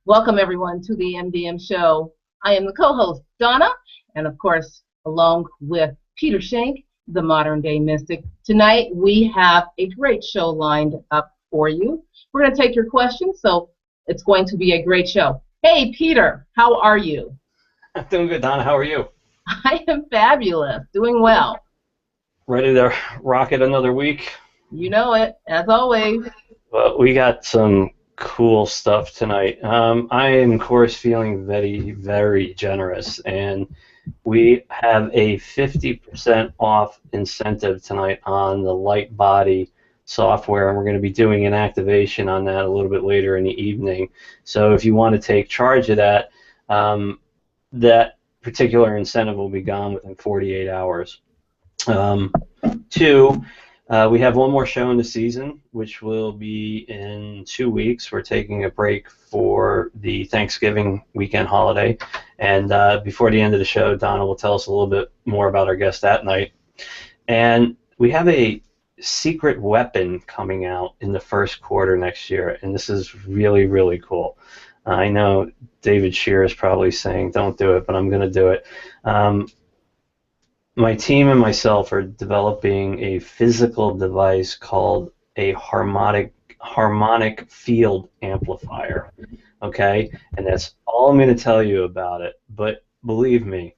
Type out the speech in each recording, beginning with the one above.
Welcome everyone to the MDM Show. I am the co-host Donna, and of course, along with Peter Schenk, the modern day mystic. Tonight we have a great show lined up for you. We're going to take your questions, so it's going to be a great show. Hey Peter, how are you? I'm doing good, Donna. How are you? I am fabulous, doing well. Ready to rock it another week? You know it, as always. Well, we got some cool stuff tonight. I am, of course, feeling very, very generous, and we have a 50% off incentive tonight on the Light Body software, and we're going to be doing an activation on that a little bit later in the evening. So if you want to take charge of that, that particular incentive will be gone within 48 hours. Two, we have one more show in the season, which will be in 2 weeks. We're taking a break for the Thanksgiving weekend holiday. And before the end of the show, Donna will tell us a little bit more about our guest that night. And we have a secret weapon coming out in the first quarter next year, and this is really, really cool. I know David Shear is probably saying, don't do it, but I'm going to do it. My team and myself are developing a physical device called a harmonic field amplifier, okay? And that's all I'm going to tell you about it. But believe me,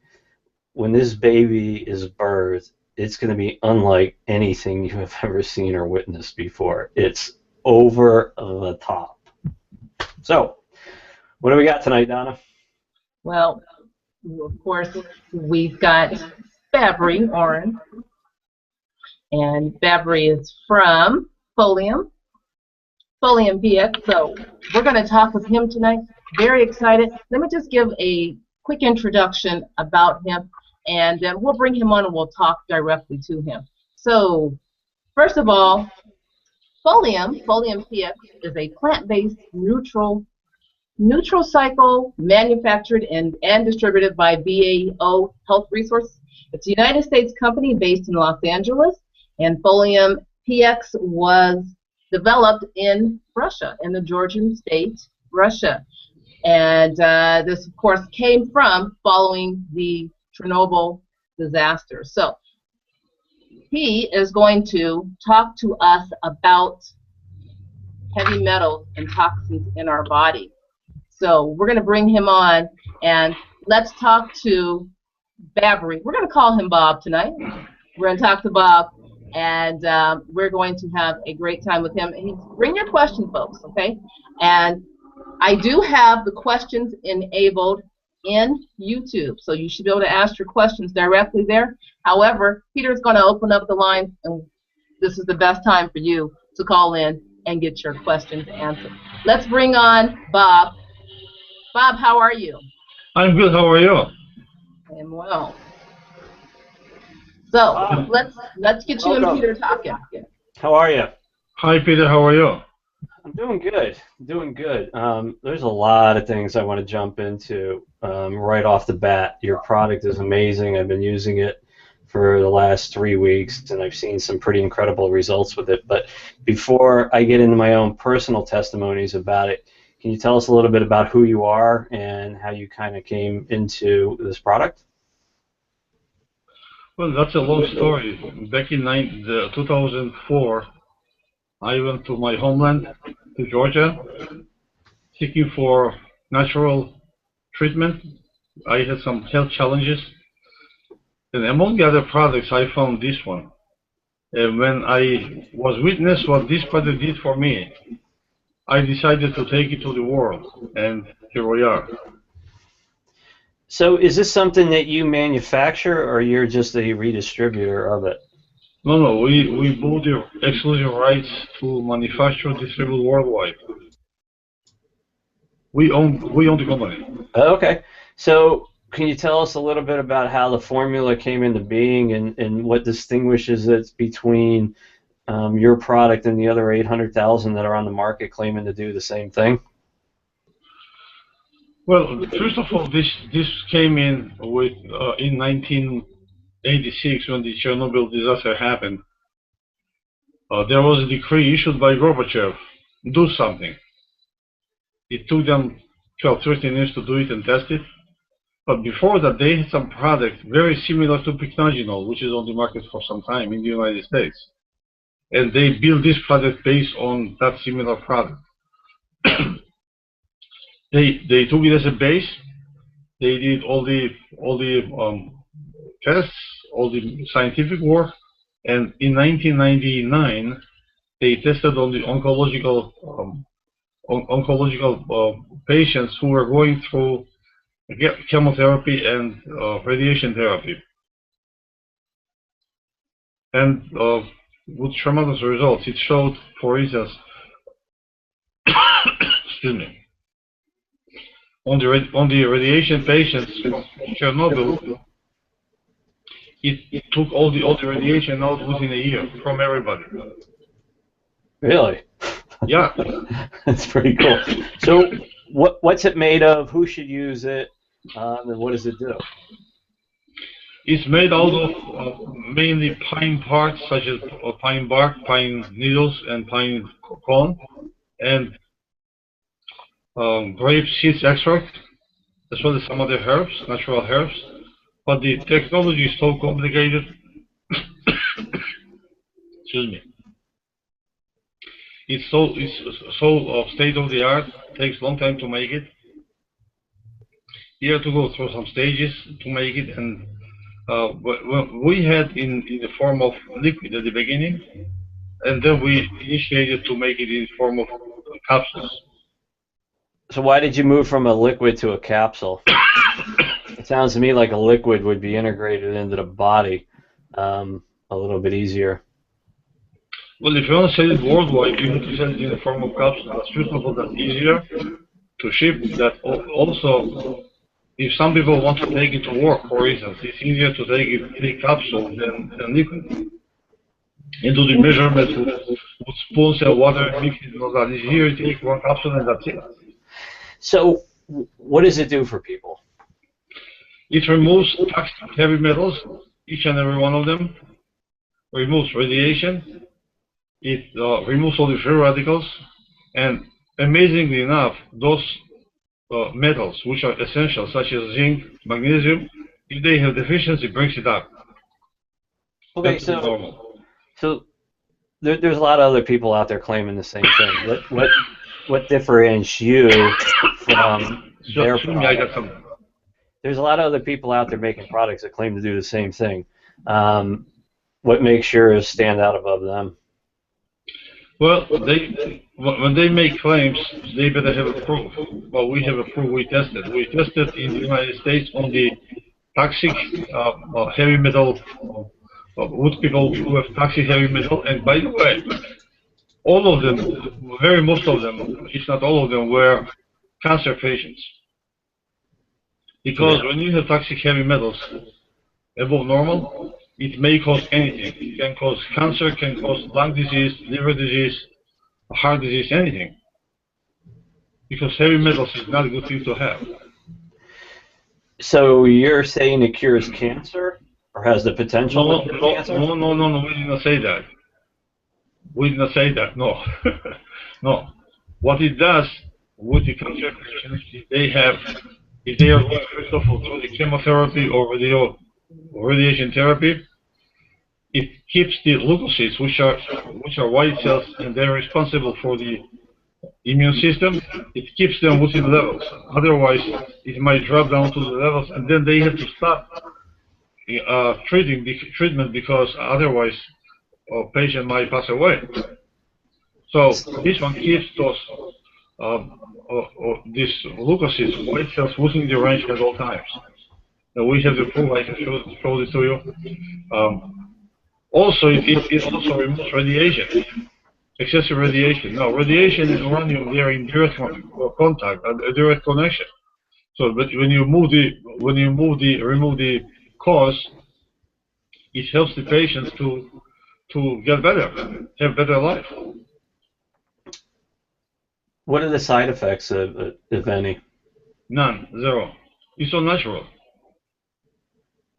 when this baby is birthed, it's going to be unlike anything you have ever seen or witnessed before. It's over the top. So, what do we got tonight, Donna? Well, of course, we've got Babry Oren, and Babry is from Folium PX, so we're going to talk with him tonight. Very excited. Let me just give a quick introduction about him, and then we'll bring him on and we'll talk directly to him. So, first of all, Folium PX is a plant-based Nutraceutical manufactured and distributed by BAO Health Resources. It's a United States company based in Los Angeles, and Folium PX was developed in Russia, in the Georgian State, Russia. And this, of course, came from following the Chernobyl disaster. So he is going to talk to us about heavy metals and toxins in our body. So we're going to bring him on, and let's talk to Babry. We're going to call him Bob tonight. We're going to talk to Bob, and we're going to have a great time with him. And bring your questions, folks, okay? And I do have the questions enabled in YouTube, so you should be able to ask your questions directly there. However, Peter's going to open up the line, and this is the best time for you to call in and get your questions answered. Let's bring on Bob. Bob, how are you? I'm good. How are you? I am well. So let's get you and Peter talking. How are you? Hi, Peter. How are you? I'm doing good. Doing good. There's a lot of things I want to jump into right off the bat. Your product is amazing. I've been using it for the last 3 weeks, and I've seen some pretty incredible results with it. But before I get into my own personal testimonies about it, can you tell us a little bit about who you are and how you kind of came into this product? Well, that's a long story. Back in 2004, I went to my homeland, to Georgia, seeking for natural treatment. I had some health challenges, and among the other products, I found this one. And when I was witness what this product did for me, I decided to take it to the world, and here we are. So is this something that you manufacture, or you're just a redistributor of it? No, we bought the exclusive rights to manufacture and distribute worldwide. We own the company. Okay. So can you tell us a little bit about how the formula came into being and what distinguishes it between your product and the other 800,000 that are on the market claiming to do the same thing? Well, first of all, this came in with in 1986 when the Chernobyl disaster happened. There was a decree issued by Gorbachev, do something. It took them 12, 13 years to do it and test it. But before that, they had some product very similar to pycnogenol, which is on the market for some time in the United States. And they built this product based on that similar product. They took it as a base. They did all the tests, all the scientific work, and in 1999 they tested on the oncological patients who were going through chemotherapy and radiation therapy, and with tremendous results. It showed, for instance, excuse me, on the radiation patients from Chernobyl, it took all the radiation out within a year from everybody. Really? Yeah. That's pretty cool. So what's it made of? Who should use it? And what does it do? It's made out of mainly pine parts, such as pine bark, pine needles, and pine cone, and grape seeds extract, as well as some other herbs, natural herbs. But the technology is so complicated. Excuse me. It's so state of the art. Takes a long time to make it. You have to go through some stages to make it, and we had in the form of liquid at the beginning, and then we initiated to make it in the form of capsules. So why did you move from a liquid to a capsule? It sounds to me like a liquid would be integrated into the body a little bit easier. Well, if you want to sell it worldwide, you have to sell it in the form of capsules. That's first of all, that's easier to ship. That also, if some people want to take it to work, for instance, it's easier to take capsule than liquid. And do the measurements with spoons and water, mix it and all that. It's easier to take one capsule and that's it. So, what does it do for people? It removes toxic heavy metals, each and every one of them. Removes radiation. It removes all the free radicals. And amazingly enough, those metals, which are essential, such as zinc, magnesium, if they have deficiency, it brings it up. Okay, that's normal. So there's a lot of other people out there claiming the same thing. What differentiates you from their product? There's a lot of other people out there making products that claim to do the same thing. What makes yours stand out above them? Well, when they make claims, they better have a proof. Well, we have a proof. We tested. We tested in the United States on the toxic heavy metal, with people who have toxic heavy metal. And by the way, all of them, most of them, if not all of them, were cancer patients. Because when you have toxic heavy metals above normal, it may cause anything. It can cause cancer, can cause lung disease, liver disease, heart disease, anything. Because heavy metals is not a good thing to have. So you're saying it cures cancer, or has the potential to cure cancer? No, we did not say that. We did not say that, no. No. What it does with the cancer patients, if they are going, first of all, through the chemotherapy or radiation therapy, it keeps the leukocytes, which are white cells, and they're responsible for the immune system. It keeps them within levels. Otherwise, it might drop down to the levels, and then they have to stop treatment because otherwise, a patient might pass away. So this one keeps those these leukocytes, white cells, within the range at all times. Now we have the proof. I can show this to you. Also, it also removes radiation, excessive radiation. Now, radiation and uranium, they are in direct contact, a direct connection. So, but when you remove the cause, it helps the patients to get better, have better life. What are the side effects, if any? None, zero. It's all natural.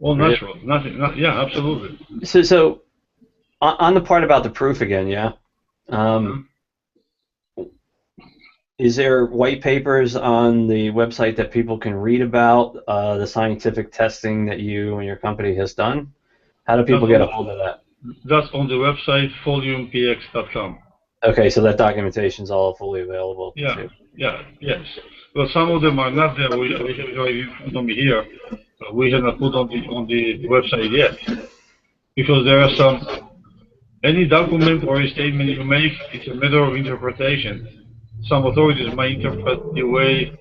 All natural, nothing. Yeah, absolutely. So, on the part about the proof again, yeah. Is there white papers on the website that people can read about the scientific testing that you and your company has done? How do people get a hold of that? That's on the website foliumpx.com. Okay, so that documentation is all fully available. Yeah, too. yes. Well, some of them are not there. We have it right in front of me here. We have not put on the website yet, because there are some. Any document or a statement you make, it's a matter of interpretation. Some authorities might interpret the way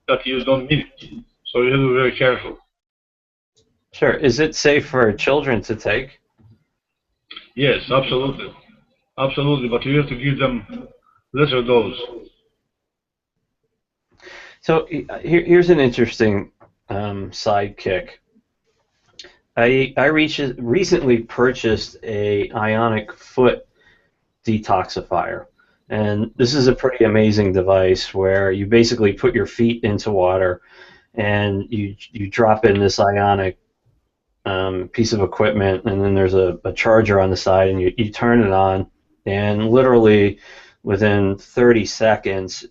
that you don't mean it, so you have to be very careful. Sure. Is it safe for children to take? Yes, absolutely, absolutely. But you have to give them lesser dose. So here's an interesting sidekick. I recently purchased a ionic foot detoxifier, and this is a pretty amazing device where you basically put your feet into water and you drop in this ionic piece of equipment, and then there's a charger on the side, and you turn it on, and literally within 30 seconds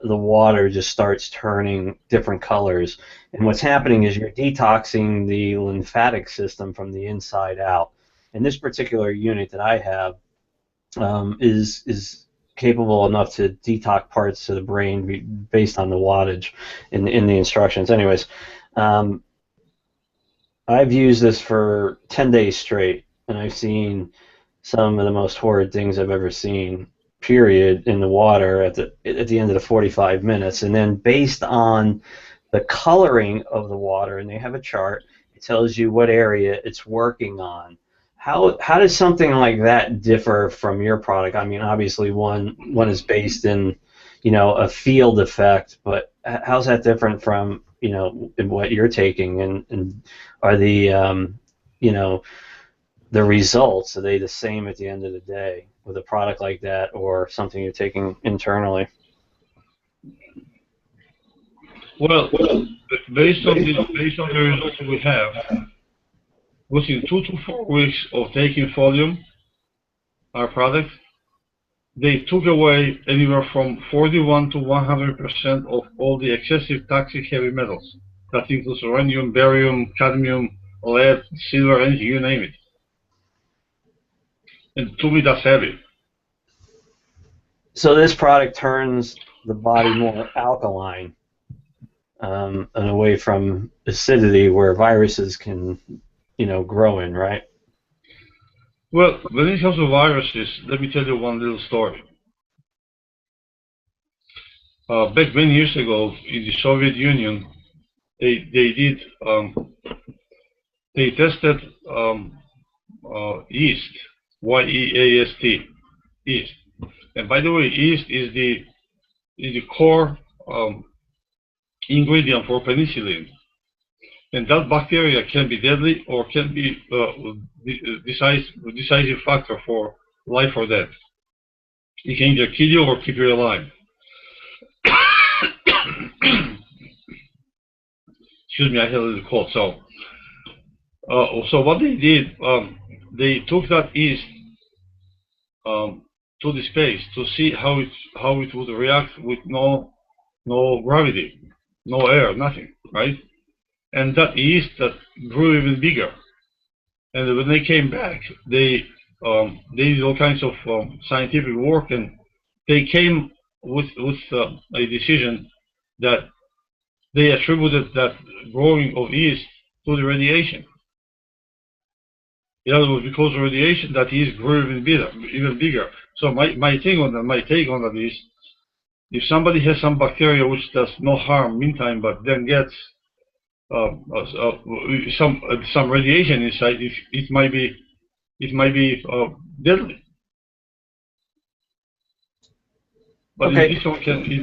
the water just starts turning different colors. And what's happening is you're detoxing the lymphatic system from the inside out. And this particular unit that I have is capable enough to detox parts of the brain based on the wattage in the instructions. Anyways, I've used this for 10 days straight, and I've seen some of the most horrid things I've ever seen, period, in the water at the end of the 45 minutes. And then based on the coloring of the water, and they have a chart, it tells you what area it's working on. How does something like that differ from your product? I mean, obviously one is based in, a field effect, but how's that different from, in what you're taking? And are the, the results, are they the same at the end of the day with a product like that or something you're taking internally? Well, based on the results we have, within 2 to 4 weeks of taking Folium, our product, they took away anywhere from 41 to 100% of all the excessive toxic heavy metals. That includes uranium, barium, cadmium, lead, silver, anything, you name it. And to me, that's heavy. So this product turns the body more alkaline and away from acidity where viruses can, grow in, right? Well, when it comes to viruses, let me tell you one little story. Back many years ago in the Soviet Union, they tested yeast, Y-E-A-S-T, yeast. And by the way, yeast is the core ingredient for penicillin. And that bacteria can be deadly or can be decisive factor for life or death. It can either kill you or keep you alive. Excuse me, I had a little cold. So what they did, they took that yeast to the space to see how it would react with no gravity, no air, nothing, right? And that yeast that grew even bigger. And when they came back, they did all kinds of scientific work, and they came with a decision that they attributed that growing of yeast to the radiation. In other words, because of radiation, that yeast grew even bigger. So my take on that is, if somebody has some bacteria which does no harm meantime, but then gets some radiation inside, it might be deadly. But Okay. if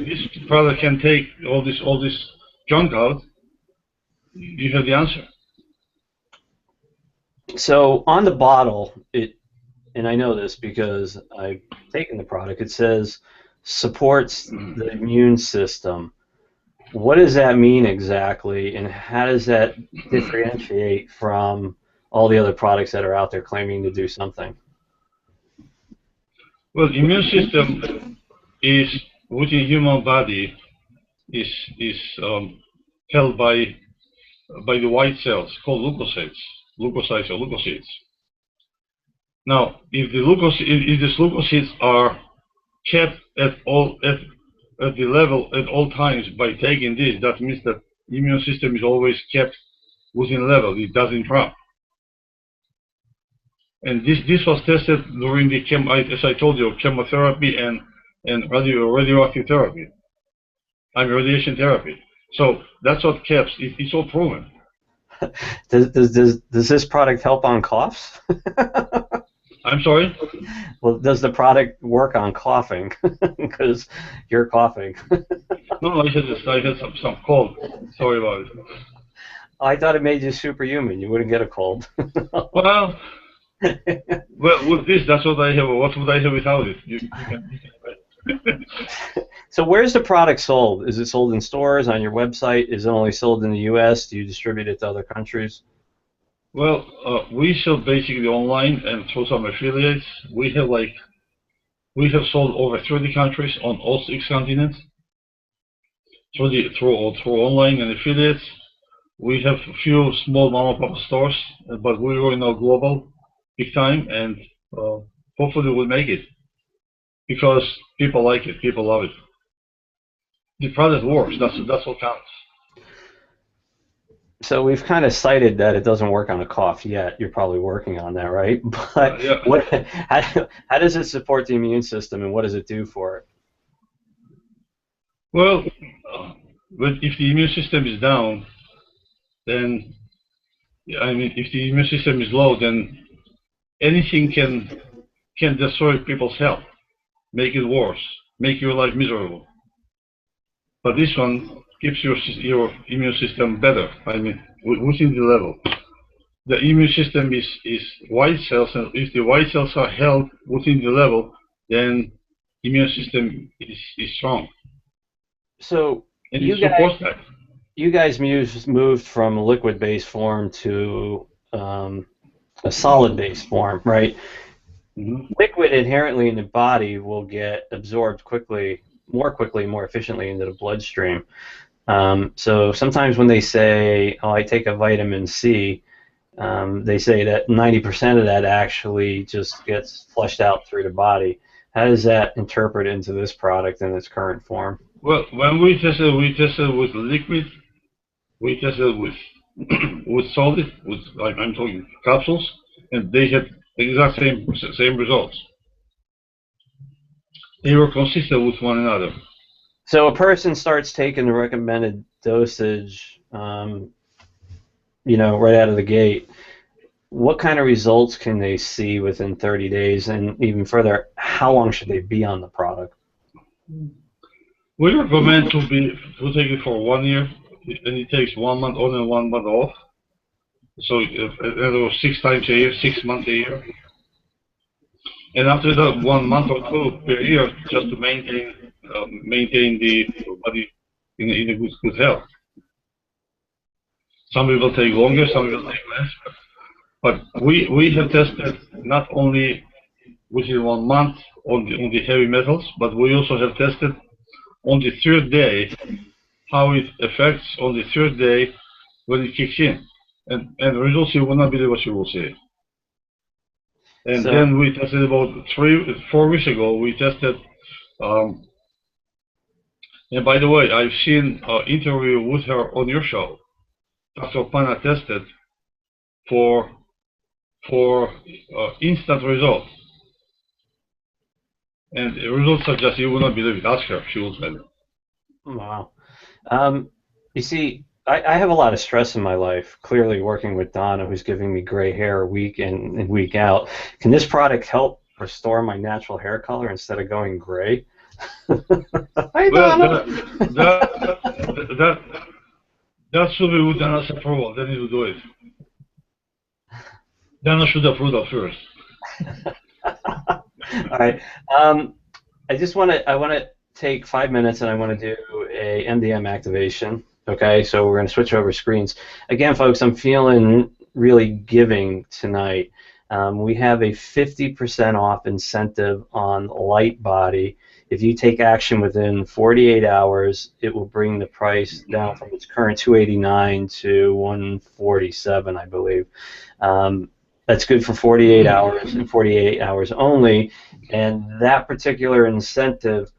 this product can take all this junk out, you have the answer. So on the bottle, and I know this because I've taken the product, it says supports the immune system. What does that mean exactly, and how does that differentiate from all the other products that are out there claiming to do something? Well, the immune system is within human body is held by the white cells called leukocytes or leukocytes. Now, if these leukocytes are kept at the level at all times by taking this, that means that the immune system is always kept within level. It doesn't drop. And this was tested during the as I told you, chemotherapy and radioactive therapy. Radiation therapy. So that's what kept. It's all proven. Does this product help on coughs? I'm sorry? Well, does the product work on coughing? Because you're coughing. No, I had some cold. Sorry about it. I thought it made you superhuman. You wouldn't get a cold. Well, with this, that's what I have. What would I have without it? You can So where's the product sold? Is it sold in stores, on your website? Is it only sold in the U.S.? Do you distribute it to other countries? Well, we sell basically online and through some affiliates. We have sold over 30 countries on all 6 continents through online and affiliates. We have a few small mom and pop stores, but we're going now global, big time, and hopefully we'll make it because people like it, people love it. The product works. That's what counts. So we've kind of cited that it doesn't work on a cough yet. You're probably working on that, right? But yeah. How does it support the immune system, and what does it do for it? Well, but if the immune system is down, then if the immune system is low, then anything can destroy people's health, make it worse, make your life miserable. But this one keeps your immune system better. Within the level. The immune system is white cells, and if the white cells are held within the level, then immune system is strong. So and you guys moved from a liquid-based form to a solid-based form, right? Mm-hmm. Liquid inherently in the body will get absorbed more efficiently into the bloodstream. So sometimes when they say, oh, I take a vitamin C, they say that 90% of that actually just gets flushed out through the body. How does that interpret into this product in its current form? Well, when we tested with liquid, we tested with solid, I'm talking capsules, and they had exact same results. They were consistent with one another. So a person starts taking the recommended dosage, right out of the gate. What kind of results can they see within 30 days? And even further, how long should they be on the product? We recommend to take it for 1 year, and it takes 1 month on and 1 month off. So it was 6 times a year, 6 months a year. And after that, 1 month or 2 per year, just to maintain the body in a good health. Some people take longer, some people take less. But we have tested not only within 1 month on the heavy metals, but we also have tested on the 3rd day how it affects on the 3rd day when it kicks in. And the results, you will not believe what you will see. And then we tested about 4 weeks ago, we tested, and by the way, I've seen an interview with her on your show. Dr. Pana tested for instant results. And the results are just, you will not believe it. Ask her, she will tell you. Wow. You see, I have a lot of stress in my life, clearly working with Donna, who's giving me gray hair week in and week out. Can this product help restore my natural hair color instead of going gray? Hi, Donna! That should be with Donna's approval, then he will do it. Donna should approve that first. All right. I want to take 5 minutes, and I want to do a MDM activation. Okay, so we're going to switch over screens. Again, folks, I'm feeling really giving tonight. We have a 50% off incentive on Light Body. If you take action within 48 hours, it will bring the price down from its current $289 to $147, I believe. That's good for 48 hours and 48 hours only, and that particular incentive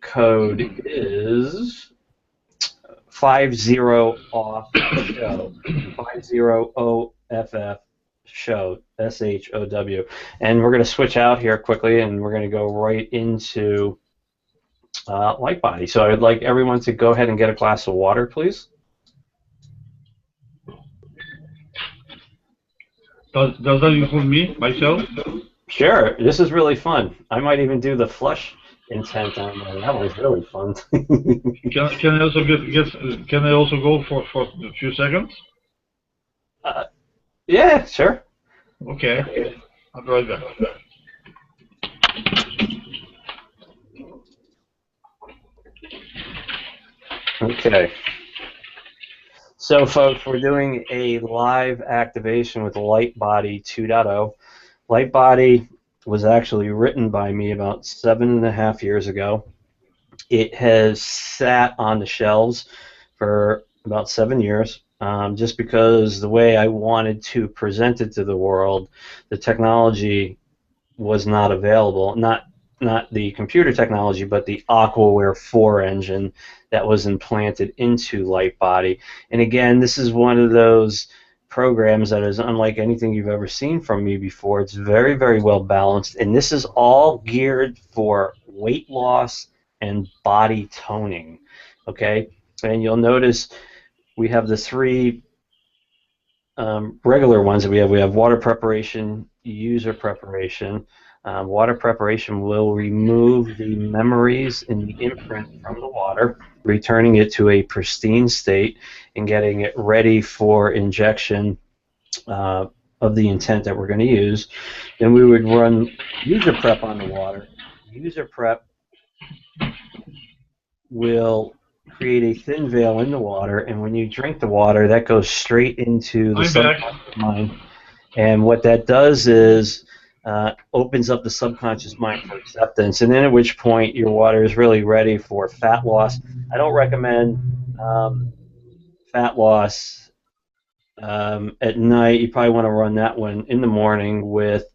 code is 50 off show, 50 OFF show, SHOW. And we're going to switch out here quickly, and we're going to go right into Light Body. So I'd like everyone to go ahead and get a glass of water, please. Does that include me, myself? Sure. This is really fun. I might even do the flush intent on that. That was really fun. Can I also can I also go for a few seconds? Yeah, sure. Okay. I'll be right back. Okay. So, folks, we're doing a live activation with Light Body 2.0. Light Body was actually written by me about 7.5 years ago. It has sat on the shelves for about 7 years, just because the way I wanted to present it to the world, the technology was not available. Not the computer technology, but the Aquaware 4 engine that was implanted into Light Body. And again, this is one of those programs that is unlike anything you've ever seen from me before. It's very, very well balanced, and this is all geared for weight loss and body toning. Okay, and you'll notice we have the three regular ones that we have. We have water preparation, user preparation. Water preparation will remove the memories and the imprint from the water, returning it to a pristine state and getting it ready for injection of the intent that we're going to use. Then we would run user prep on the water. User prep will create a thin veil in the water, and when you drink the water, that goes straight into the subconscious mind. And what that does is opens up the subconscious mind for acceptance, and then at which point your water is really ready for fat loss. I don't recommend fat loss at night. You probably want to run that one in the morning with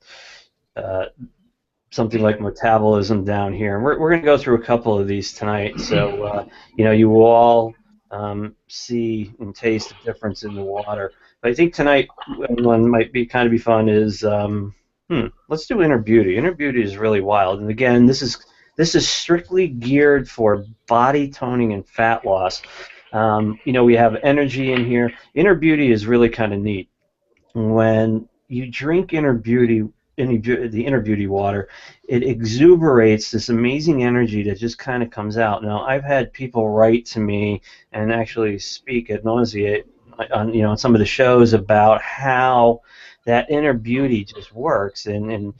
something like metabolism down here. And we're going to go through a couple of these tonight, so you will all see and taste the difference in the water. But I think tonight one might be fun is let's do Inner Beauty. Inner Beauty is really wild, and again, this is strictly geared for body toning and fat loss. We have energy in here. Inner Beauty is really kind of neat. When you drink Inner Beauty, the Inner Beauty water, it exuberates this amazing energy that just kind of comes out. Now, I've had people write to me and actually speak ad nauseam on some of the shows about how that Inner Beauty just works, and in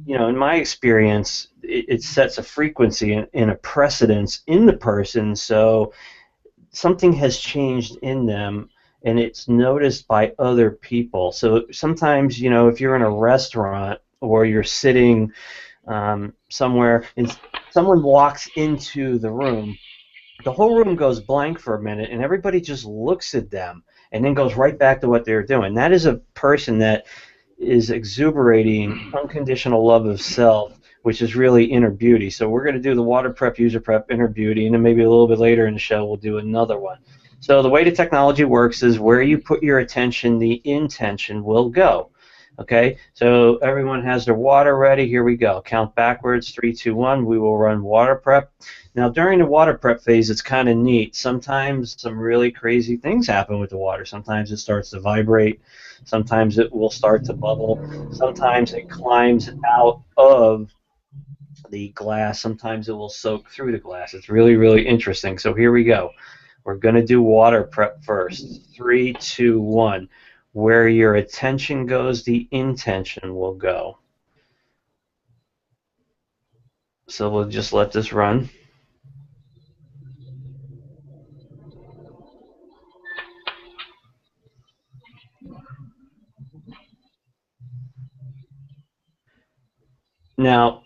my experience, it sets a frequency and a precedence in the person, so something has changed in them, and it's noticed by other people. So sometimes, if you're in a restaurant or you're sitting somewhere and someone walks into the room, the whole room goes blank for a minute, and everybody just looks at them and then goes right back to what they're doing. That is a person that is exuberating unconditional love of self, which is really Inner Beauty. So we're going to do the water prep, user prep, Inner Beauty, and then maybe a little bit later in the show we'll do another one. So the way the technology works is where you put your attention, the intention will go. Okay, so everyone has their water ready. Here we go. Count backwards, 3, 2, 1. We will run water prep. Now, during the water prep phase, it's kind of neat. Sometimes some really crazy things happen with the water. Sometimes it starts to vibrate. Sometimes it will start to bubble. Sometimes it climbs out of the glass. Sometimes it will soak through the glass. It's really, really interesting. So here we go. We're going to do water prep first. 3, 2, 1. Where your attention goes, the intention will go. So we'll just let this run. Now,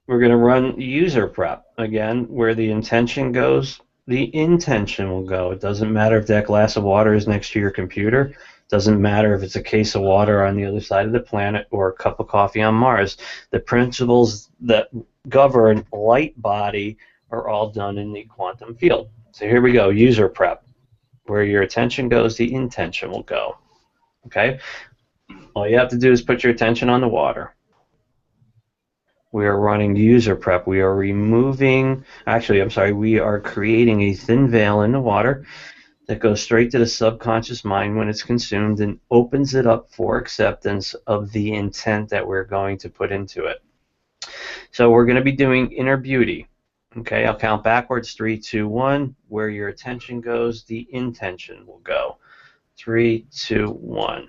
we're going to run user prep. Again, where the intention goes, the intention will go. It doesn't matter if that glass of water is next to your computer. It doesn't matter if it's a case of water on the other side of the planet or a cup of coffee on Mars. The principles that govern light body are all done in the quantum field. So here we go, user prep. Where your attention goes, the intention will go. Okay? All you have to do is put your attention on the water. We are running user prep. We are removing, actually, I'm sorry, we are creating a thin veil in the water that goes straight to the subconscious mind when it's consumed and opens it up for acceptance of the intent that we're going to put into it. So we're going to be doing inner beauty. Okay, I'll count backwards, 3, 2, 1. Where your attention goes, the intention will go. 3, 2, 1.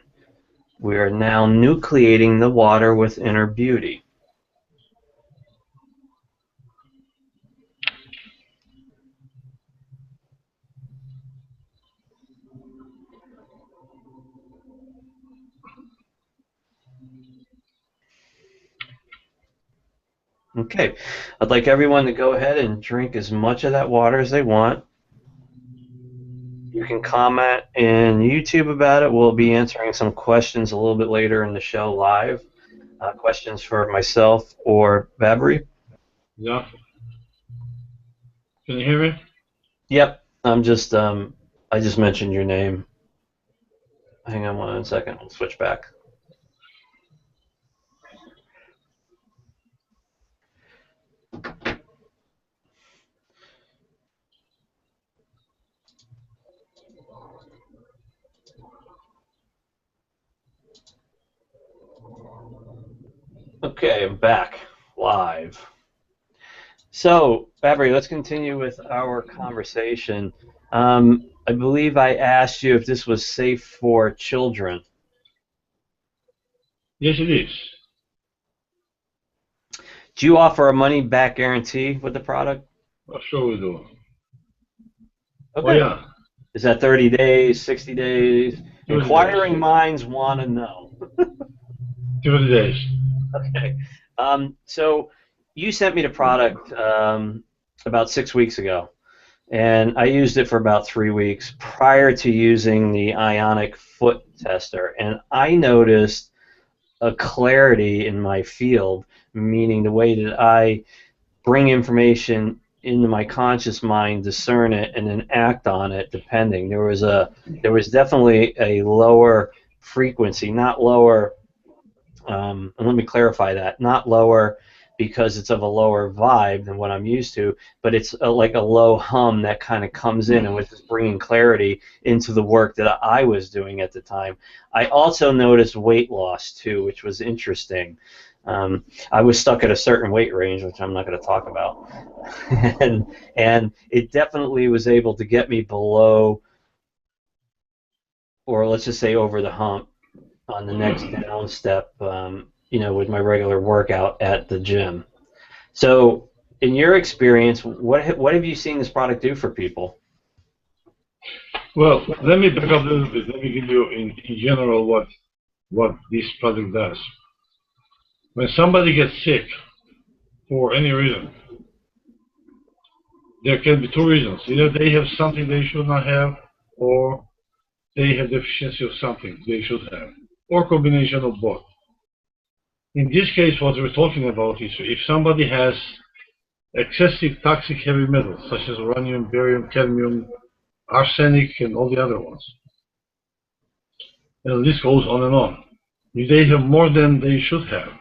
We are now nucleating the water with inner beauty. Okay, I'd like everyone to go ahead and drink as much of that water as they want. You can comment in YouTube about it. We'll be answering some questions a little bit later in the show live. Questions for myself or Babry. Yeah. Can you hear me? Yep, I'm just I just mentioned your name. Hang on 1 second, I'll switch back. Okay, I'm back live. So, Babry, let's continue with our conversation. I believe I asked you if this was safe for children. Yes, it is. Do you offer a money-back guarantee with the product? Sure we do. Okay. Oh, yeah. Is that 30 days, 60 days? 30 Inquiring days. minds want to know. 30 days. Okay. So you sent me the product about 6 weeks ago, and I used it for about 3 weeks prior to using the ionic foot tester, and I noticed a clarity in my field, meaning the way that I bring information into my conscious mind, discern it, and then act on it depending. There was definitely a lower frequency, not lower. And let me clarify that, not lower because it's of a lower vibe than what I'm used to, but it's like a low hum that kind of comes in and was just bringing clarity into the work that I was doing at the time. I also noticed weight loss too, which was interesting. I was stuck at a certain weight range, which I'm not going to talk about, and it definitely was able to get me below, or let's just say over the hump, on the next down step, with my regular workout at the gym. So, in your experience, what have you seen this product do for people? Well, let me back up a little bit. Let me give you in general what this product does. When somebody gets sick for any reason, there can be two reasons. Either they have something they should not have, or they have deficiency of something they should have, or combination of both. In this case, what we're talking about is if somebody has excessive toxic heavy metals, such as uranium, barium, cadmium, arsenic, and all the other ones, and this goes on and on. If they have more than they should have,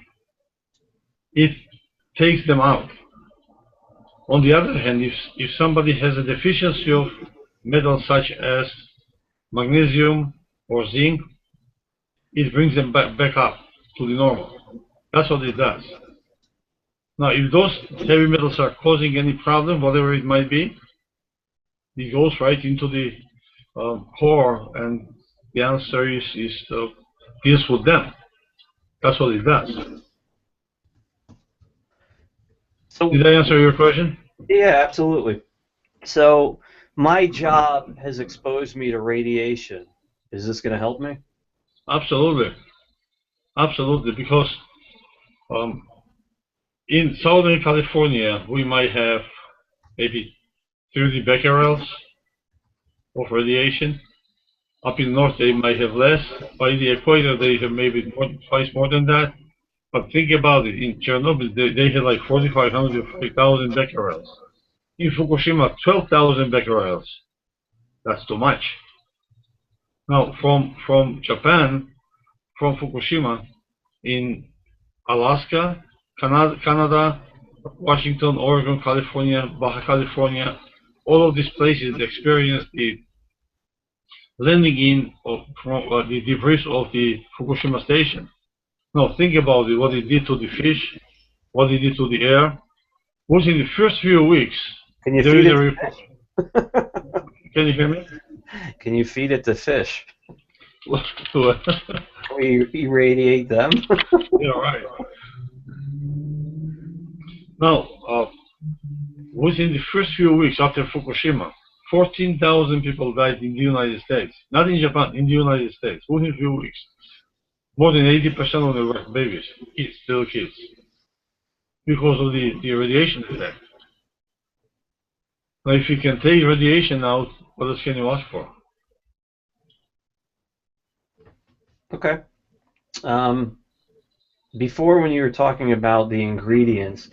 it takes them out. On the other hand, if somebody has a deficiency of metals such as magnesium or zinc, it brings them back up to the normal. That's what it does. Now, if those heavy metals are causing any problem, whatever it might be, it goes right into the core, and the answer is deals with them. That's what it does. So, did I answer your question? Yeah, absolutely. So, my job has exposed me to radiation. Is this going to help me? Absolutely. Absolutely, because In Southern California, we might have maybe 30 becquerels of radiation. Up in north, they might have less. By the equator, they have maybe twice more than that. But think about it. In Chernobyl, they had like 4,500 or 5,000 becquerels. In Fukushima, 12,000 becquerels. That's too much. Now, from Japan, from Fukushima, in Alaska, Canada, Washington, Oregon, California, Baja California, all of these places experienced the landing in of the debris of the Fukushima station. Now think about it, what it did to the fish, what it did to the air. Within the first few weeks, Can you there feed is it a to report. Can you hear me? fish? Can you feed it to fish? Yeah, Can we irradiate them? right. Now, within the first few weeks after Fukushima, 14,000 people died in the United States. Not in Japan, in the United States, within a few weeks. More than 80% of them were babies, kids, little kids, because of the radiation effect. Now, if you can take radiation out, what else can you ask for? Okay. Before, when you were talking about the ingredients,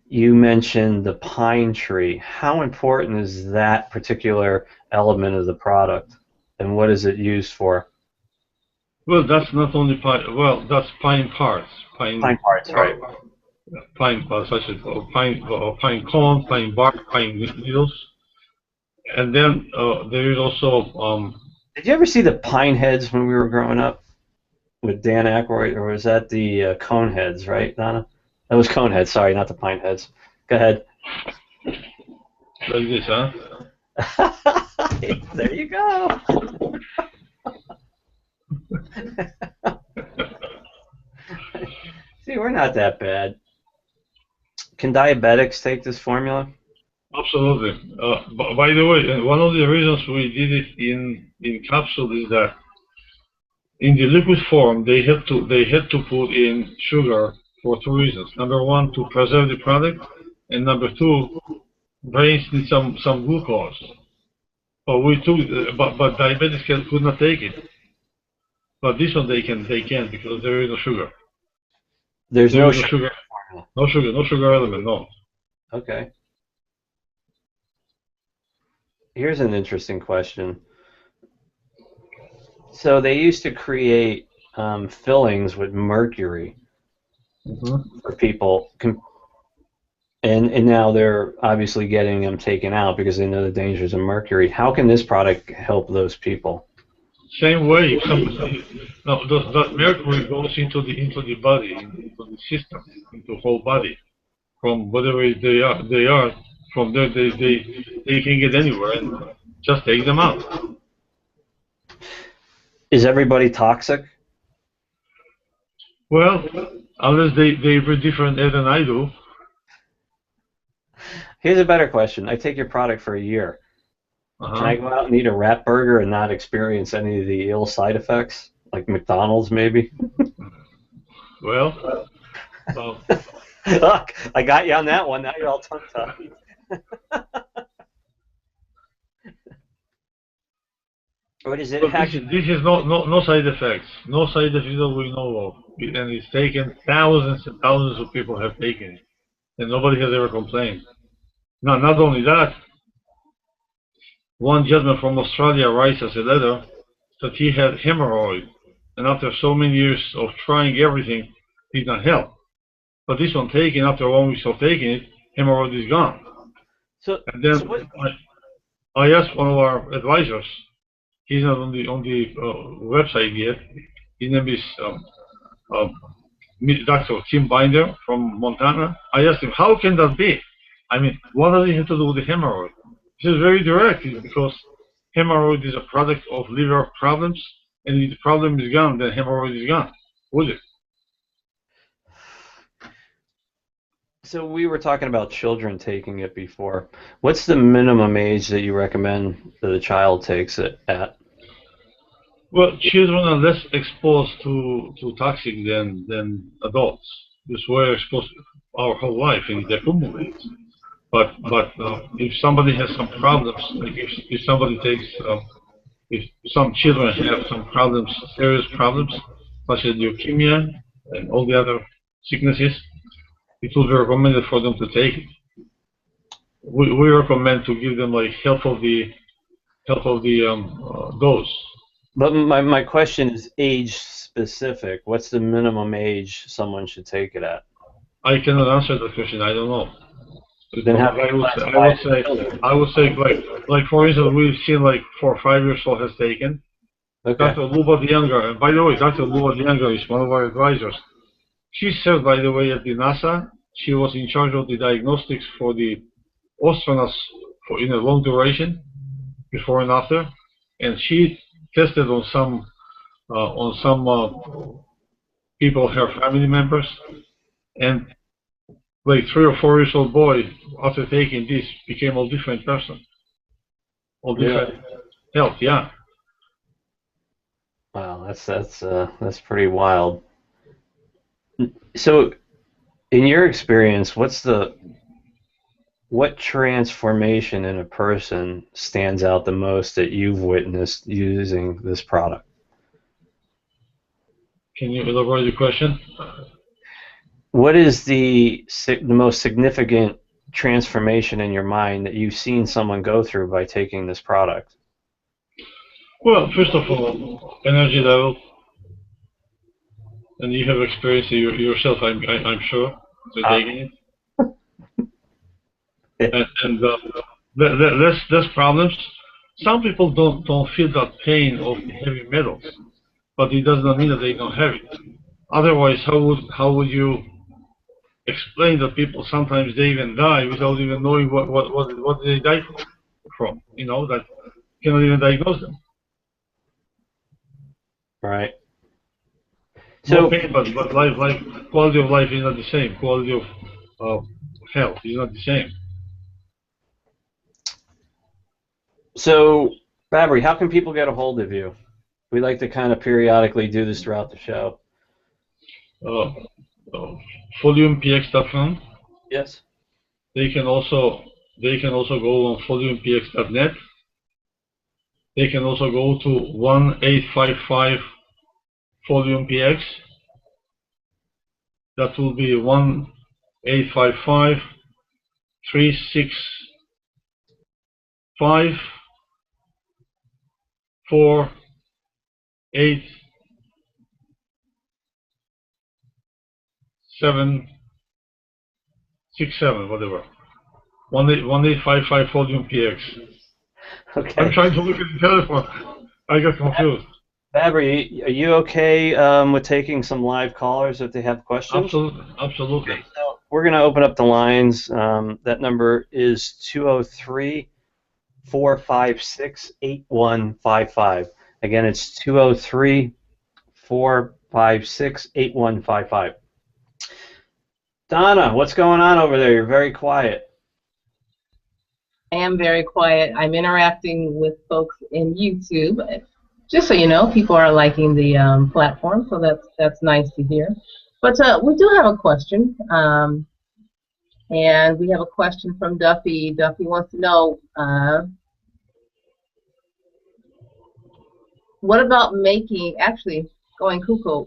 you mentioned the pine tree. How important is that particular element of the product, and what is it used for? Well, that's not only pine. Well, that's pine parts. Pine parts, right? Pine parts, such as pine cones, pine bark, pine needles, and then there is also Did you ever see the pine heads when we were growing up with Dan Aykroyd, or was that the cone heads, right, Donna? That was cone heads. Sorry, not the pine heads. Go ahead. like this, huh? There you go. See, we're not that bad. Can diabetics take this formula? Absolutely. By the way, one of the reasons we did it in capsule is that in the liquid form they had to put in sugar for two reasons. Number one, to preserve the product, and number two, brains need some glucose. But we took, but diabetics could not take it. But this one they can because there is no sugar. There's There no is no sugar. sugar, no sugar element, no. Okay. Here's an interesting question. So they used to create fillings with mercury for people, and now they're obviously getting them taken out because they know the dangers of mercury. How can this product help those people? Same way, that mercury goes into the body, into the system, into the whole body. From whatever they are, from there they can get anywhere and just take them out. Is everybody toxic? Well, unless they breathe different air than I do. Here's a better question. I take your product for a year. Can I go out and eat a rat burger and not experience any of the ill side effects, like McDonald's maybe? Well, Look, I got you on that one. Now you're all tongue-tied. What is it? This is no side effects. No side effects that we know of. And it's taken, thousands and thousands of people have taken it. And nobody has ever complained. Now, not only that, one gentleman from Australia writes us a letter that he had hemorrhoid. And after so many years of trying everything, it did not help. But this one taken, after 1 week of taking it, hemorrhoid is gone. And then I asked one of our advisors, he's not on the website yet, his name is Dr. Tim Binder from Montana. I asked him, how can that be? I mean, what does it have to do with the hemorrhoid? He says very direct, because hemorrhoid is a product of liver problems, and if the problem is gone, then hemorrhoid is gone. Would it? So we were talking about children taking it before. What's the minimum age that you recommend that a child takes it at? Well, children are less exposed to toxic than adults. Because we're exposed. our whole life and it accumulates. But if somebody has some problems, like if somebody takes, if some children have some problems, serious problems, such as leukemia and all the other sicknesses, it will be recommended for them to take it. We recommend to give them like half of the dose. But my question is age specific. What's the minimum age someone should take it at? I cannot answer that question. I don't know. Then how I would say like for instance, we've seen like 4 or 5 years old has taken. Okay. Dr. Luba the Younger, and by the way, Dr. Luba the Younger is one of our advisors. She served, by the way, at the NASA. She was in charge of the diagnostics for the astronauts in a long duration, before and after, and she tested on some people, her family members, and like 3 or 4 years old boy, after taking this, became a different person, all different health. Yeah. Wow, that's pretty wild. So, in your experience, what transformation in a person stands out the most that you've witnessed using this product? Can you elaborate the question? What is the most significant transformation in your mind that you've seen someone go through by taking this product? Well, first of all, energy level, and you have experienced it yourself, I'm sure, taking it. And less problems. Some people don't feel that pain of the heavy metals, but it does not mean that they don't have it. Otherwise, how would you explain that people sometimes they even die without even knowing what they die from? You know, that cannot even diagnose them. Right. So, So, pain, but life, quality of life is not the same. Quality of health is not the same. so Babry, how can people get a hold of you? We like to kind of periodically do this throughout the show. FoliumPX.com. Yes. They can also go on foliumpx.net. They can also go to 1-855 FoliumPX. That will be 1-855 365 4867, whatever. 1-855 FoliumPX. Okay. I'm trying to look at the telephone. I got confused. Babry, are you okay with taking some live callers if they have questions? Absolutely. Okay, so we're going to open up the lines. That number is 203-456-8155. Again, it's 203-456-8155. Donna, what's going on over there? You're very quiet. I am very quiet. I'm interacting with folks in YouTube. Just so you know, people are liking the platform, so that's nice to hear. But we do have a question, and we have a question from Duffy. Duffy wants to know, what about making, actually, Going Cuckoo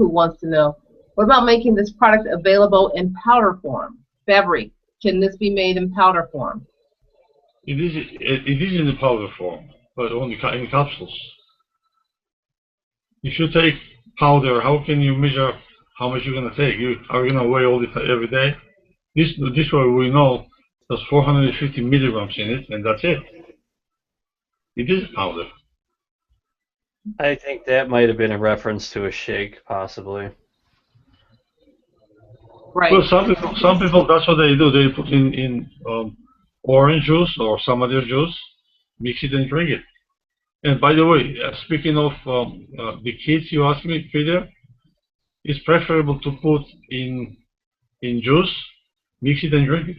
wants to know, what about making this product available in powder form? Babry, can this be made in powder form? It is in the powder form, but only in capsules. If you take powder, how can you measure how much you're going to take? You are going to weigh all this every day. This way we know there's 450 milligrams in it, and that's it. It is powder. I think that might have been a reference to a shake, possibly. Right. Well, some people, that's what they do. They put in orange juice or some other juice, mix it and drink it. And by the way, speaking of the kids, you asked me, Peter, it's preferable to put in juice, mix it and drink it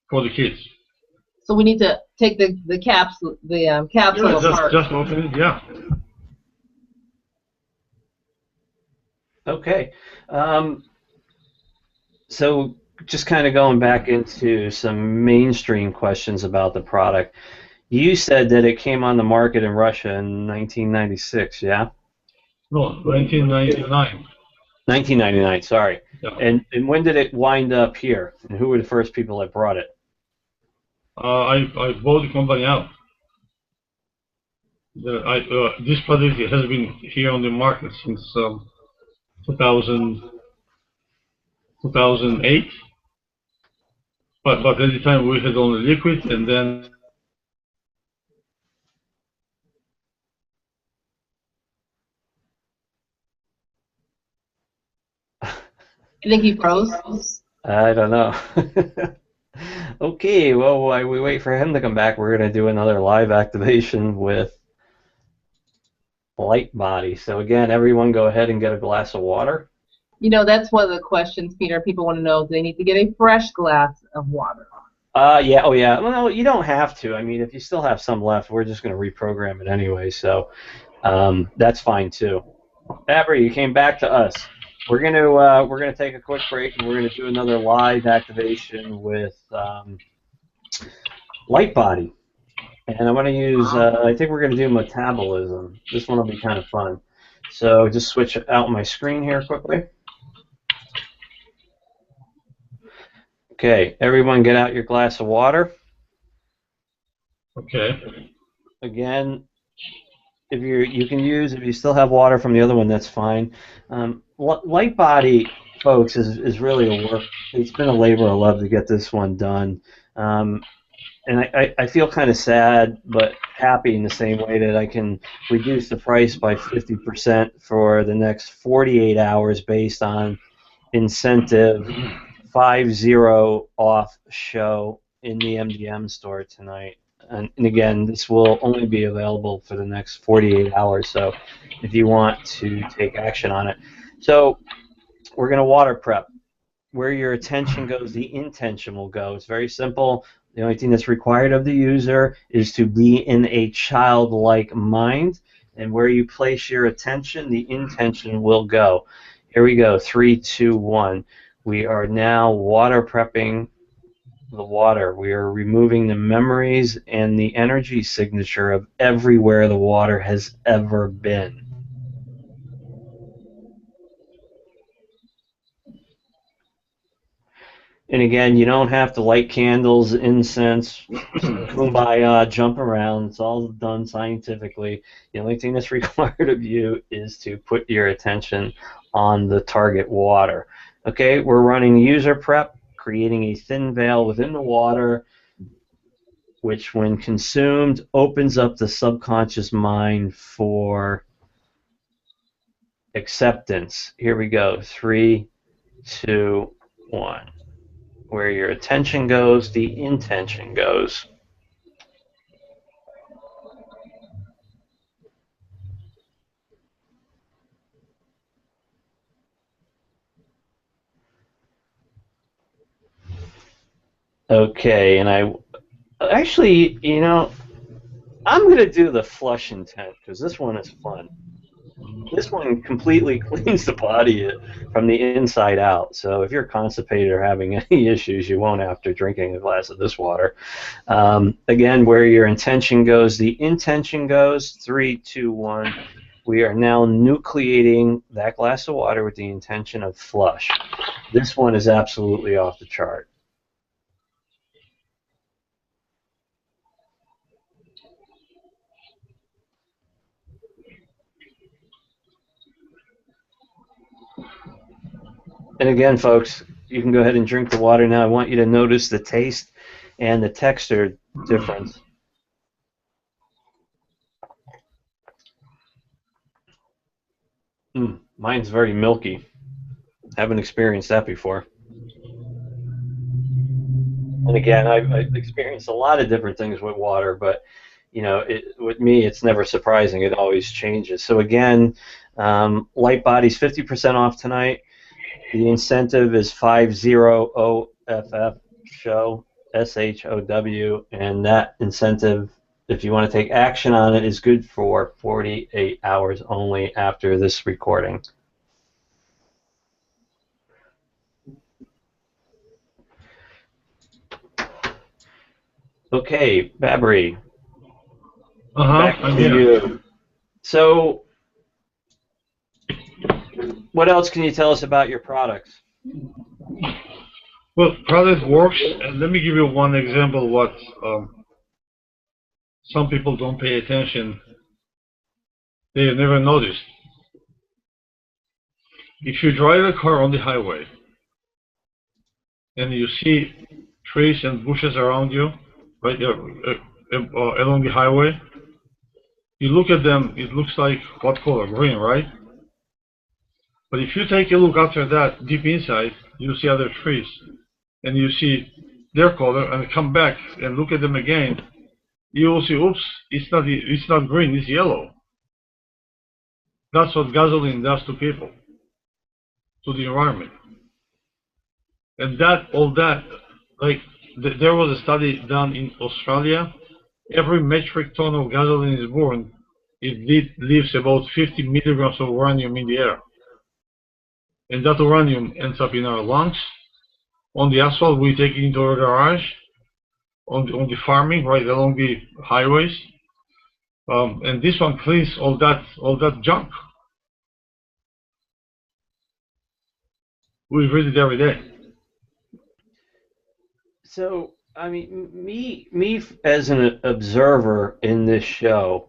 for the kids. So we need to take the capsule apart. Just open it, yeah. Okay. So just kind of going back into some mainstream questions about the product. You said that it came on the market in Russia in 1996, yeah? No, 1999. 1999, sorry. Yeah. And when did it wind up here? And who were the first people that brought it? I bought the company out. This product has been here on the market since 2008. But at the time we had only liquid, and then I think he froze. I don't know. Okay, well, while we wait for him to come back, we're going to do another live activation with Light Body. So again, everyone go ahead and get a glass of water. You know, that's one of the questions, Peter. People want to know if they need to get a fresh glass of water. Yeah, oh yeah. Well, no, you don't have to. I mean, if you still have some left, we're just going to reprogram it anyway, so that's fine too. Babry, you came back to us. We're gonna take a quick break, and we're gonna do another live activation with Light Body, and I want to use. I think we're gonna do metabolism. This one will be kind of fun. So just switch out my screen here quickly. Okay, everyone, get out your glass of water. okay. Again, if you can use, if you still have water from the other one, that's fine. Light Body, folks, is really a work. It's been a labor of love to get this one done, and I feel kind of sad but happy in the same way that I can reduce the price by 50% for the next 48 hours based on incentive 50 off show in the MDM store tonight. And again, this will only be available for the next 48 hours, so if you want to take action on it. So we're going to water prep. Where your attention goes, the intention will go. It's very simple. The only thing that's required of the user is to be in a childlike mind, and where you place your attention, the intention will go. Here we go, 3, 2, 1. We are now water prepping the water. We are removing the memories and the energy signature of everywhere the water has ever been. And again, you don't have to light candles, incense, kumbaya, jump around. It's all done scientifically. The only thing that's required of you is to put your attention on the target water. Okay, we're running user prep, creating a thin veil within the water, which when consumed opens up the subconscious mind for acceptance. Here we go, 3, 2, 1. Where your attention goes, the intention goes. Okay, and I actually, you know, I'm going to do the flush intent because this one is fun. This one completely cleans the body from the inside out. So if you're constipated or having any issues, you won't after drinking a glass of this water. Again, where your intention goes, the intention goes. 3, 2, 1. We are now nucleating that glass of water with the intention of flush. This one is absolutely off the chart. And again, folks, you can go ahead and drink the water now. I want you to notice the taste and the texture difference. Mine's very milky. Haven't experienced that before. And again, I've experienced a lot of different things with water, but you know, with me, it's never surprising. It always changes. So again, Light Body's 50% off tonight. The incentive is 50 OFF show, SHOW, and that incentive, if you want to take action on it, is good for 48 hours only after this recording. Okay, Babry, back I'm to here. you. So, what else can you tell us about your products? Well, product works, and let me give you one example what some people don't pay attention. They have never noticed. If you drive a car on the highway and you see trees and bushes around you, right along the highway, you look at them, it looks like what color? Green, right? But if you take a look after that, deep inside, you see other trees, and you see their color, and come back and look at them again, you will see, oops, it's not green, it's yellow. That's what gasoline does to people, to the environment. And there was a study done in Australia. Every metric ton of gasoline is burned, it leaves about 50 milligrams of uranium in the air. And that uranium ends up in our lungs. On the asphalt, we take it into our garage. On the farming, right along the highways. And this one cleans all that junk. We read it every day. So, I mean, me as an observer in this show,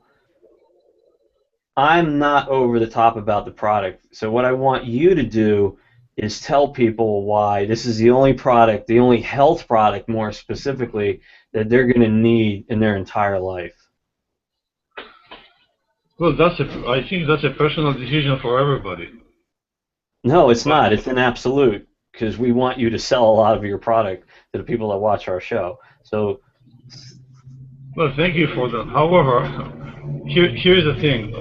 I'm not over the top about the product. So what I want you to do is tell people why this is the only product, the only health product more specifically, that they're going to need in their entire life. Well, I think that's a personal decision for everybody. No, it's not. It's an absolute, because we want you to sell a lot of your product to the people that watch our show. So, well, thank you for that. However, here's the thing.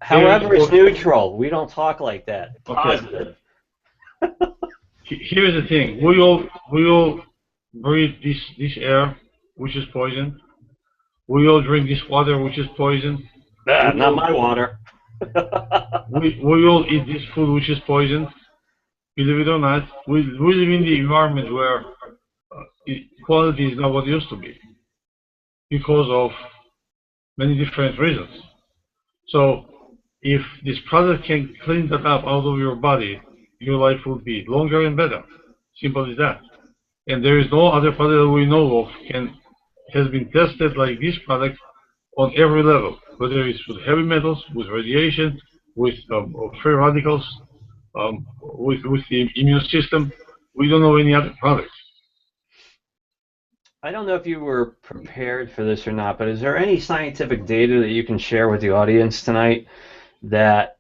However, it's neutral. We don't talk like that. It's positive. Here's the thing. We all breathe this air, which is poison. We all drink this water, which is poison. Not my water. we all eat this food, which is poison. Believe it or not, we live in the environment where quality is not what it used to be because of many different reasons. So if this product can clean that up out of your body, your life would be longer and better. Simple as that. And there is no other product that we know of has been tested like this product on every level, whether it's with heavy metals, with radiation, with free radicals, with the immune system. We don't know any other product. I don't know if you were prepared for this or not, but is there any scientific data that you can share with the audience tonight that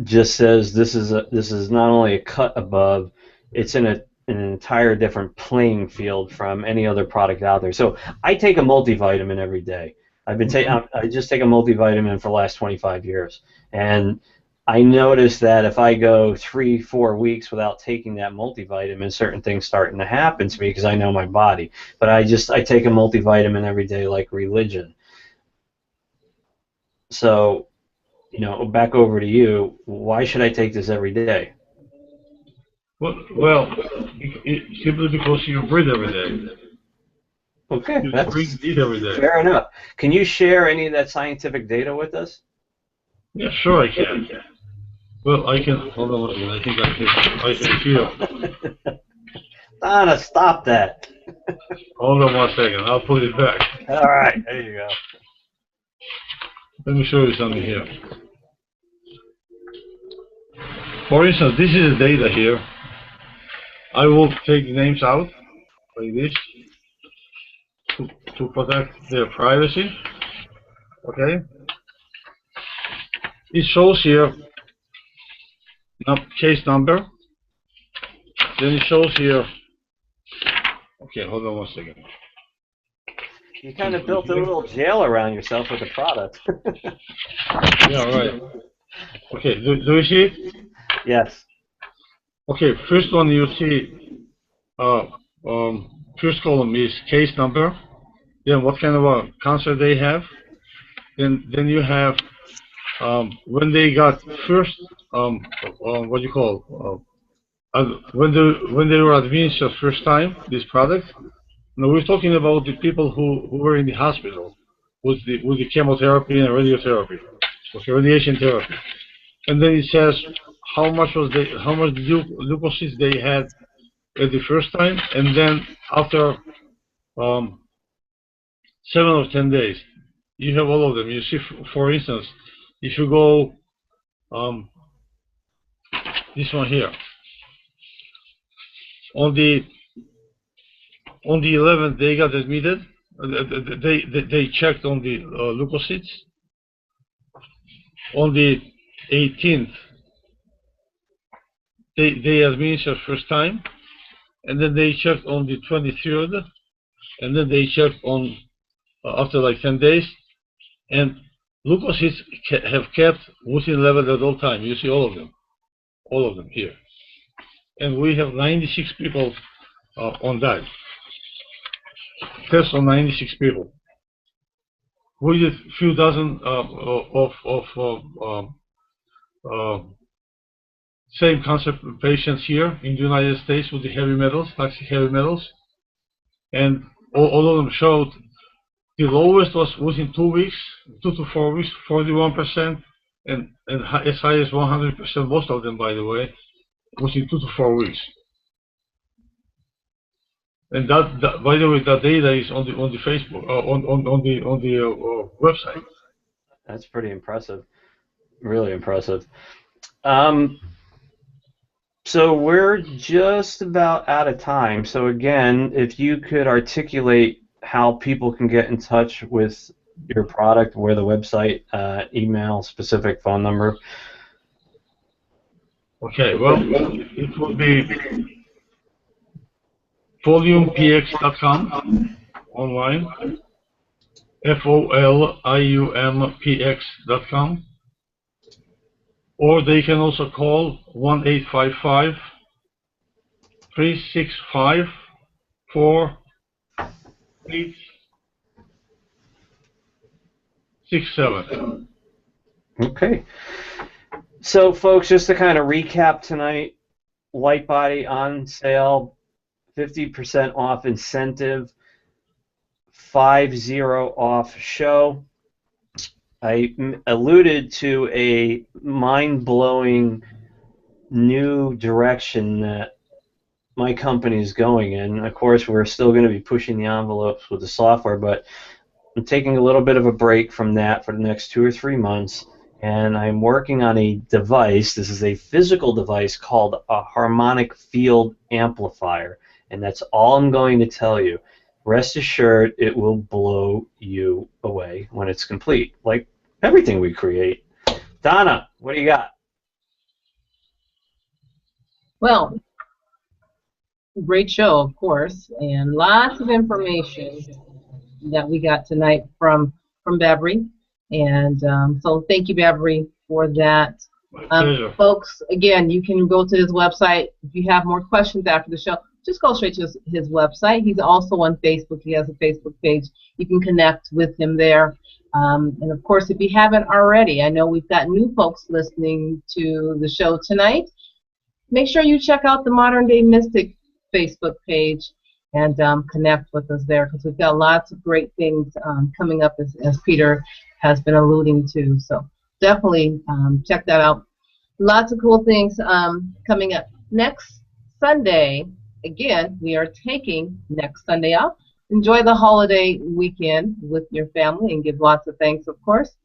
just says this is not only a cut above, it's in an entire different playing field from any other product out there? So I take a multivitamin every day. I just take a multivitamin for the last 25 years, and I noticed that if I go 3-4 weeks without taking that multivitamin, certain things starting to happen to me because I know my body. But I take a multivitamin every day like religion. So, back over to you. Why should I take this every day? Well, simply because you breathe every day. Okay, you that's breathe every day. Fair enough. Can you share any of that scientific data with us? Yeah, sure I can. Well, I can. Hold on a second. I think I can feel. Donna, stop that. Hold on 1 second. I'll put it back. All right, there you go. Let me show you something here. For instance, this is the data here. I will take the names out like this to protect their privacy. Okay. It shows here case number. Then it shows here. Okay, hold on 1 second. You kind of built a little jail around yourself with the product. Yeah, right. Okay, do you see it? Yes. Okay, first one you see, first column is case number. Then what kind of a cancer they have. Then you have when they got first, what do you call, when they were administered first time, this product. Now we're talking about the people who were in the hospital with the chemotherapy and radiotherapy, with radiation therapy. And then it says how much leukocytes they had at the first time, and then after 7 or 10 days, you have all of them. You see, for instance, if you go this one here, on the 11th they got admitted. They checked on the leukocytes. On the 18th, they administered first time, and then they checked on the 23rd, and then they checked on after like 10 days, and leukocytes have kept within level at all time. You see all of them here, and we have 96 people on that. Test on 96 people. We did a few dozen same concept patients here in the United States with the heavy metals, toxic heavy metals, and all of them showed the lowest was within 2 weeks, 2 to 4 weeks, 41%, and as high as 100%. Most of them, by the way, within 2 to 4 weeks. And that, by the way, that data is on the Facebook, on the website. That's pretty impressive. Really impressive. So we're just about out of time. So again, if you could articulate how people can get in touch with your product, where the website, email, specific phone number. Okay. Well, it will be foliumpx.com online, foliumpx.com, or they can also call 1-855-365-4867. Okay. So folks, just to kind of recap tonight, Light Body on sale, 50% off incentive, 50 off show. I alluded to a mind-blowing new direction that my company is going in. Of course, we're still going to be pushing the envelopes with the software, but I'm taking a little bit of a break from that for the next 2 or 3 months, and I'm working on a device. This is a physical device called a harmonic field amplifier, and that's all I'm going to tell you. Rest assured, it will blow you away when it's complete, like everything we create. Donna, what do you got? Well, great show, of course, and lots of information that we got tonight from Babry. And so thank you, Babry, for that. Folks, again, you can go to his website. If you have more questions after the show, just go straight to his website. He's also on Facebook. He has a Facebook page. You can connect with him there. And of course, if you haven't already, I know we've got new folks listening to the show tonight. Make sure you check out the Modern Day Mystic Facebook page and connect with us there, because we've got lots of great things coming up, as Peter has been alluding to. So definitely check that out. Lots of cool things coming up. Next Sunday, again, we are taking next Sunday off. Enjoy the holiday weekend with your family and give lots of thanks, of course.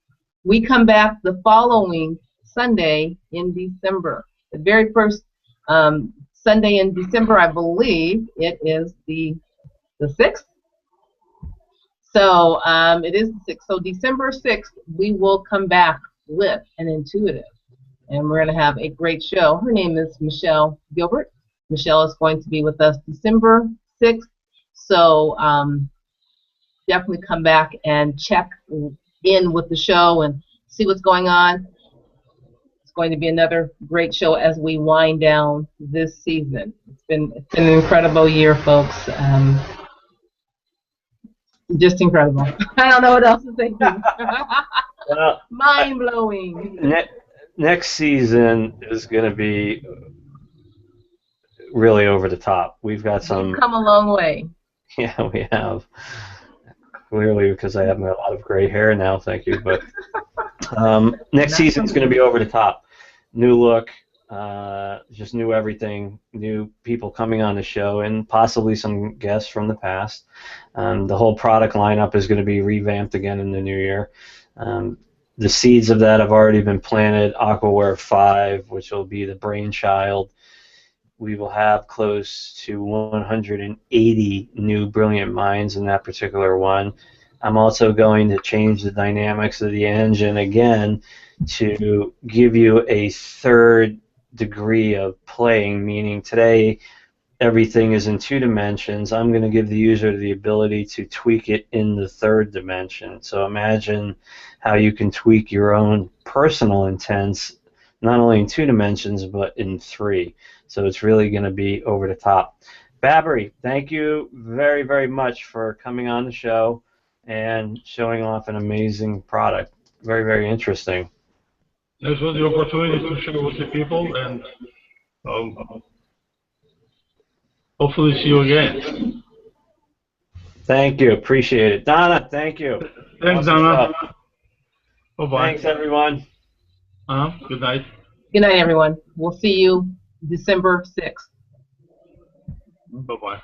We come back the following Sunday in December. The very first Sunday in December, I believe it is the 6th. So it is the 6th. So December 6th, we will come back with an intuitive. And we're going to have a great show. Her name is Michelle Gilbert. Michelle is going to be with us December 6th. So definitely come back and check in with the show and see what's going on. It's going to be another great show as we wind down this season. It's been an incredible year, folks. Just incredible. I don't know what else to say. Mind-blowing. Next season is going to be really over the top. We've got some. We've come a long way. Yeah, we have. Clearly, because I have a lot of gray hair now, thank you. But next season is going to be over the top. New look, just new everything, new people coming on the show, and possibly some guests from the past. The whole product lineup is going to be revamped again in the new year. The seeds of that have already been planted. Aquaware 5, which will be the brainchild. We will have close to 180 new brilliant minds in that particular one. I'm also going to change the dynamics of the engine again to give you a third degree of playing, meaning today everything is in 2 dimensions. I'm going to give the user the ability to tweak it in the 3rd dimension. So imagine how you can tweak your own personal intents not only in 2 dimensions but in 3. So it's really going to be over the top. Babry, thank you very, very much for coming on the show and showing off an amazing product. Very, very interesting. This was the opportunity to share with the people, and hopefully see you again. Thank you. Appreciate it. Donna, thank you. Thanks, Awesome Donna. stuff. Bye-bye. Thanks, everyone. Good night. Good night, everyone. We'll see you December 6th. Bye-bye.